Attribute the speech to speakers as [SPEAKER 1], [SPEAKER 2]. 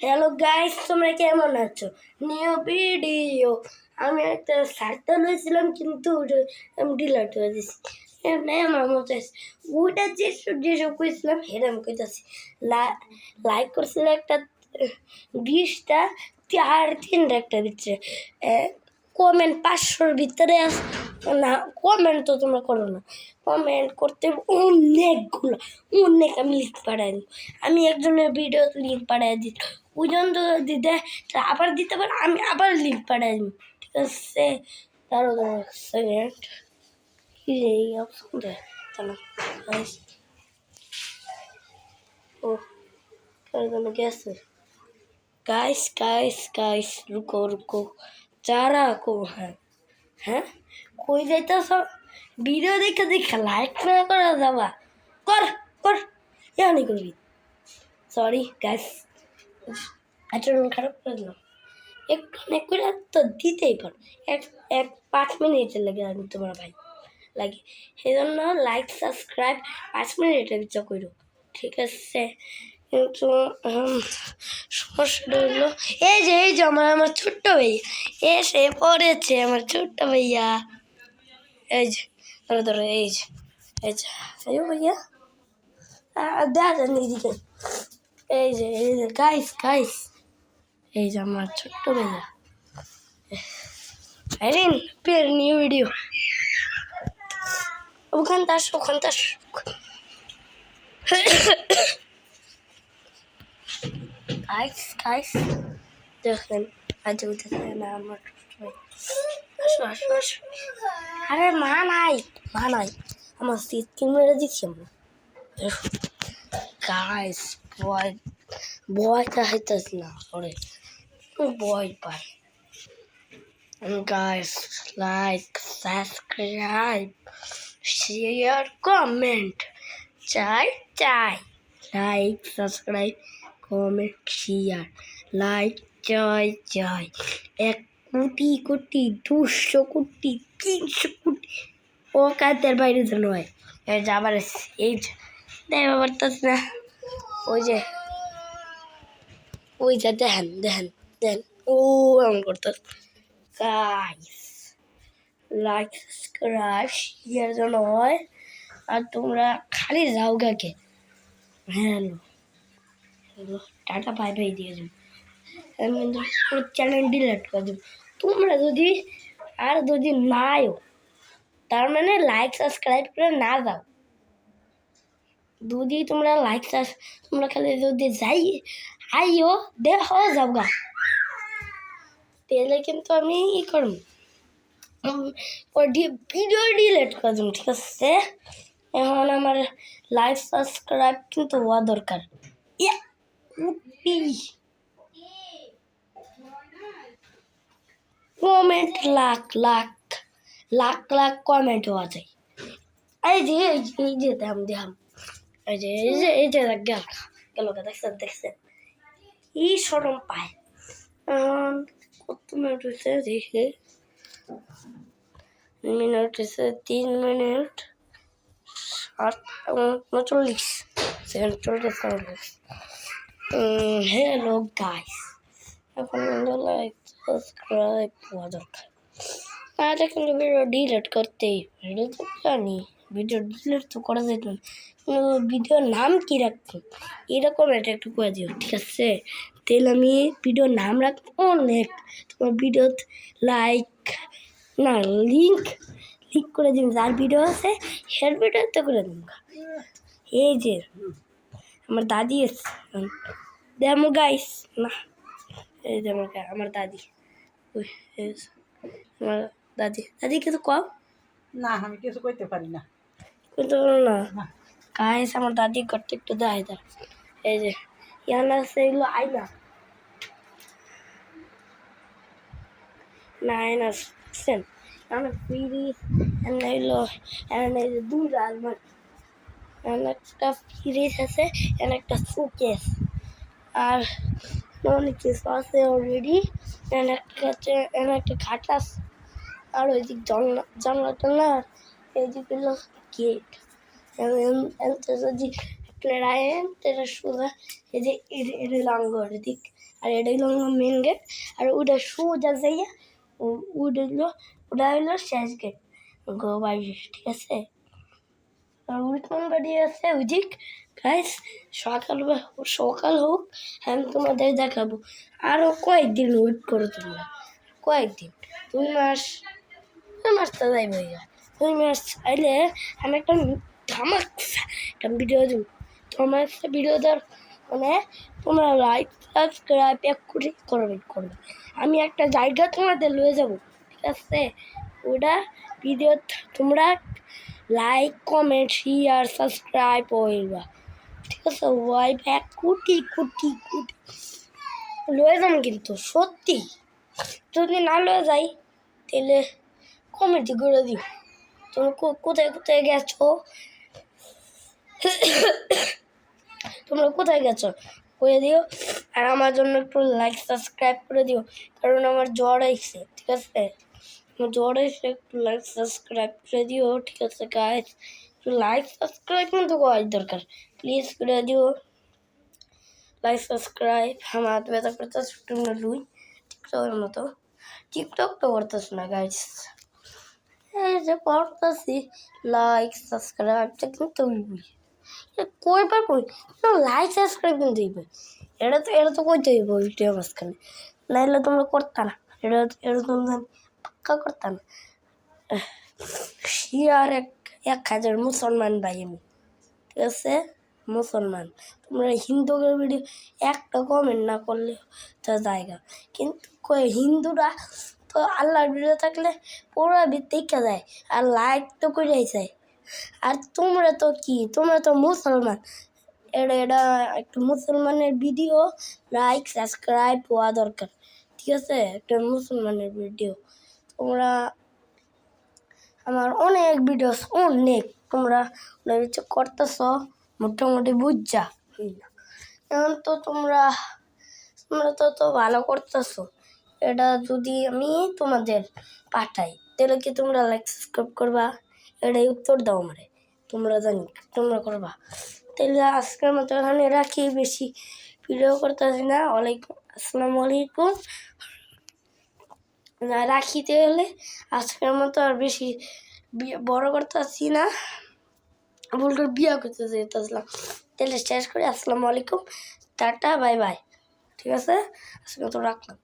[SPEAKER 1] Hello guys, তোমরা কেমন আছো? New video. আমি একটা সার্টা লইছিলাম কিন্তু আমি ডিলিট করে দিছি। আমার মতো ওইটা যেসব কইছিলাম সেটা আমি কইতাছি। লাইক করছিল একটা 20টা, আর 3টা একটা দিচ্ছে। কমেন্ট 500-র ভিতরে না, কমেন্ট তো তোমরা করো না। কমেন্ট করতে অনেক আমি লিঙ্ক পাঠাই দিব। আমি একজনের ভিডিও লিঙ্ক পাঠাই দিই, ওজন তো দিতে আবার দিতে পারে, আমি আবার লিঙ্ক পাঠাই দিব। ঠিক আছে, তারও সেকেন্ড এই অপশন দেয় তাহলে ও তার গেছে। गाइस गाइस गाइस रुको रुको चारा को है कोई जाता सब वीडियो देखा लाइक ना करा जावा कर या नहीं कर सॉरी गाइस आचरण खराब कर दिलाम एक तो दीते ही पर एक 5 मिनट लगे तुम्हारा भाई लगे সেজন্য লাইক সাবস্ক্রাইব 5 মিনিটের ভিতর করো, ঠিক আছে? কিন্তু সমস্যাটা হলো এই যে আমার ছোট্ট ভাই এসে পড়েছে, আমার ছোট্ট ভাইয়া। এই যে ধরো এই যে ভাইয়া দেখেন এইদিকে, এই যে গাইস গাইস, এই যে আমার ছোট্ট ভাইয়া। আইরিন ফের নিউ ভিডিও ওখান তাস গাইস দেখেন আজ উঠেছে না আমার আসো আরে মা নাই আমার সিট মেরে দিচ্ছি আমরা। গাইস বয়টা হইতেছে না ওরে, বয় পাই। Guys like subscribe share comment চাই like subscribe comment share like চাই 1 কোটি 200 কোটি 300 কোটি ও কাদের বাইরে যেন হয়। এই যে আবার এই যে দেখতে পারতাস না, ওই যে দেখেন ও এমন করতাস। গাইস লাইক সাবস্ক্রাইব শেয়ার যেন হয়, আর তোমরা খালি যাও গাকে। হ্যালো টাটা বাই বাই দিয়ে যাবো, আমি কিন্তু চ্যানেল ডিলিট করে দেবো। তোমরা যদি নাও তার মানে লাইক সাবস্ক্রাইব করে না যাও। যদি তোমরা তোমরা খালি যদি আইও দেখো যাও গা, তাহলে কিন্তু আমি করবো ভিডিও ডিলিট করে দেবো, ঠিক আছে? এখন আমার লাইক সাবস্ক্রাইব কিন্তু হওয়া দরকার। কমেন্ট লাখ কমেন্ট হওয়া যায়। এই যে দেখাম এই যে গেল দেখছেন এই সরম পায়। কত মিনিট হয়েছে দেখে, মিনিট হয়েছে 3 মিনিট 39 সেকেন্ড চলতেছে। হ্যালো গাইস, এখন লাইক সাবস্ক্রাইব হওয়া দরকার। আরে কিন্তু ভিডিও ডিলিট করতেই ভিডিও তো জানি, ভিডিও ডিলিট তো করা যেত না, ভিডিওর নাম কি রাখবো এরকম এটা একটু করে দিও, ঠিক আছে? তাহলে আমি ভিডিওর নাম রাখবো অনেক, তোমার ভিডিও লাইক না লিঙ্ক করে দিন, যার ভিডিও আছে হের ভিডিওতে করে দিন। এই যে আমার দাদি আছে দেখো গাইস, না এই যে আমার দাদি, আমার দাদি কিছু কম
[SPEAKER 2] না, আমি কিছু করতে পারি না
[SPEAKER 1] কিন্তু না গাইস, আমার দাদি করতে একটু দেয় দা। এই যে ইয়ানা সেগুলো আইনা না সেন আমার ফ্রিজ এলো, এই যে 2 আলমার, একটা ফ্রিজ আছে, একটা শোকেস, আর অনেক কিছু আছে অলরেডি। একটা খাট আছে, আর ওই দিক জানলা টানলা, এই দিক হলো গেট। যদি আপনারা আয়েন তারা সোজা এই যে এটা লাঙ্গর দিক আর এটাই হলো মেন গেট আর ওটা সোজা যাইয়া ওটা হলো শেষ গেট বাড়ির ঠিক আছে আর ওই কোন বাড়ি আছে ওইদিক গাইস সকাল হোক আমি তোমাদের দেখাবো আরও কয়েকদিন ওয়েট করো তোমরা কয়েকদিন 2 মাস তো যাইব 2 মাস চাইলে আমি একটা ধামাক একটা ভিডিও দিব তোমার ভিডিও দেওয়ার মানে তোমরা লাইক সাবস্ক্রাইব এক করে করবে আমি একটা জায়গা তোমাদের লয়ে যাব ঠিক আছে ওটা ভিডিও তোমরা লাইক কমেন্ট শেয়ার সাবস্ক্রাইব হইবা ঠিক আছে ওয়াই এক কোটি লয়ে যাম কিন্তু সত্যি যদি না লয়ে যাই তাহলে কমেন্ট করে দিও তুমি কোথায় গেছো তোমরা কোথায় গেছো করে দিও আর আমার জন্য একটু লাইক সাবস্ক্রাইব করে দিও কারণ আমার জ্বর আইছে ঠিক আছে আমার জ্বর আইছে একটু লাইক সাবস্ক্রাইব করে দিও ঠিক আছে গাইস একটু লাইক সাবস্ক্রাইব কিন্তু করার দরকার প্লিজ করে দিও লাইক সাবস্ক্রাইব আমার ব্যথা করতেছে তোমরা লুই টিকটকের মতো টিকটক তো করতেছ না গাইস এই যে করতেছি লাইক সাবস্ক্রাইবটা কিন্তু কইবার কই লাইক সাবস্ক্রাইব কিন্তু দিবে এটা তো কইতে হইব ভিডিও মাঝখানে নাইলে তোমরা করতা না এটা তোমরা পাক্কা করতা না শিয়ার 1000 মুসলমান ভাই আমি ঠিক আছে মুসলমান তোমরা হিন্দুদের ভিডিও একটা কমেন্ট না করলে তো জায়গা কিন্তু হিন্দুরা তো আল্লাহর ভিডিও থাকলে পুরো দেখে যায় আর লাইক তো করে যায় আর তোমরা তো কি তোমরা তো মুসলমান এটা একটা মুসলমানের ভিডিও লাইক সাবস্ক্রাইব হওয়া দরকার ঠিক আছে একটা মুসলমানের ভিডিও তোমরা আমার অনেক ভিডিও অনেক তোমরা কিছু করতেছ মোটামুটি বুঝছা এখন তো তোমরা তো ভালো করতেছ এটা যদি আমি তোমাদের পাঠাই তাহলে কি তোমরা লাইক সাবস্ক্রাইব করবা এটাই উত্তর দাও আমারে তোমরা জানি তোমরা করবা তাহলে আজকের মতো এখানে রাখি বেশি ভিডিও করতেছি না আসসালামু আলাইকুম রাখিতে হলে আজকের মতো আর বেশি বড় করতেছি না ভুল করে বিয়ে করতে যেতেছিলাম তাহলে শেষ করে আসসালামু আলাইকুম টাটা বাই বাই ঠিক আছে আজকে তো রাখলাম